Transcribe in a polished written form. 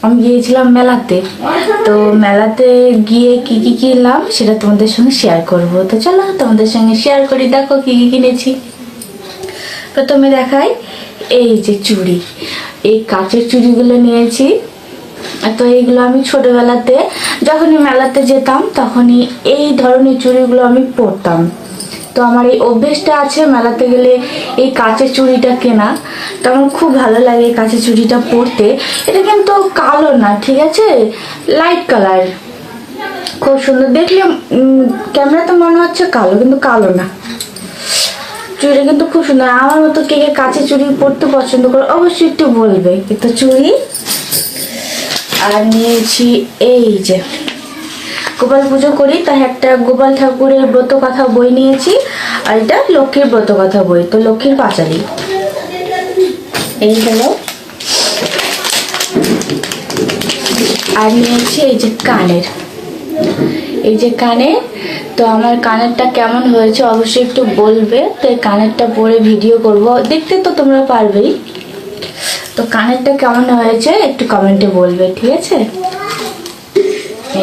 আমি গিয়েছিলাম মেলাতে। তো মেলাতে গিয়ে কি কি কিনলাম সেটা তোমাদের সঙ্গে শেয়ার করব। তো চলো তোমাদের সঙ্গে শেয়ার করি। দেখো কি কি কিনেছি। প্রথমে দেখাই এই যে চুড়ি, এই কাচের চুড়িগুলো নিয়েছি। তো এইগুলো আমি ছোটবেলাতে যখনই মেলাতে যেতাম তখনই এই ধরনের চুড়িগুলো আমি পরতাম। তো আমার এই অভ্যেসটা আছে মেলাতে গেলে এই কাচের চুড়িটা কেনা। তো আমার খুব ভালো লাগে এই কাচের চুড়িটা পরতে। এটা কিন্তু কালো না, ঠিক আছে, লাইট কালার, খুব সুন্দর। দেখলে ক্যামেরাতে মনে হচ্ছে কালো, কিন্তু কালো না। চুড়ি কিন্তু খুব সুন্দর। আমার মতো কে কে কাচের চুড়ি পরতে পছন্দ করে অবশ্যই একটু বলবে। কিন্তু চুড়ি আর নিয়েছি এই যে গোপাল পুজো করি তাই একটা গোপাল ঠাকুরের ব্রত কথা বই নিয়েছি। আর এটা লক্ষ্মীর ব্রত কথা বই, তো লক্ষ্মীর পাঁচালী। এই হলো। আর নিয়েছি এই যে কানের, এই যে কানের। তো আমার কানেরটা কেমন হয়েছে অবশ্যই একটু বলবে। তো এই কানেরটা পরে ভিডিও করব, দেখতে তো তোমরা পারবেই। তো কানেরটা কেমন হয়েছে একটু কমেন্টে বলবে, ঠিক আছে।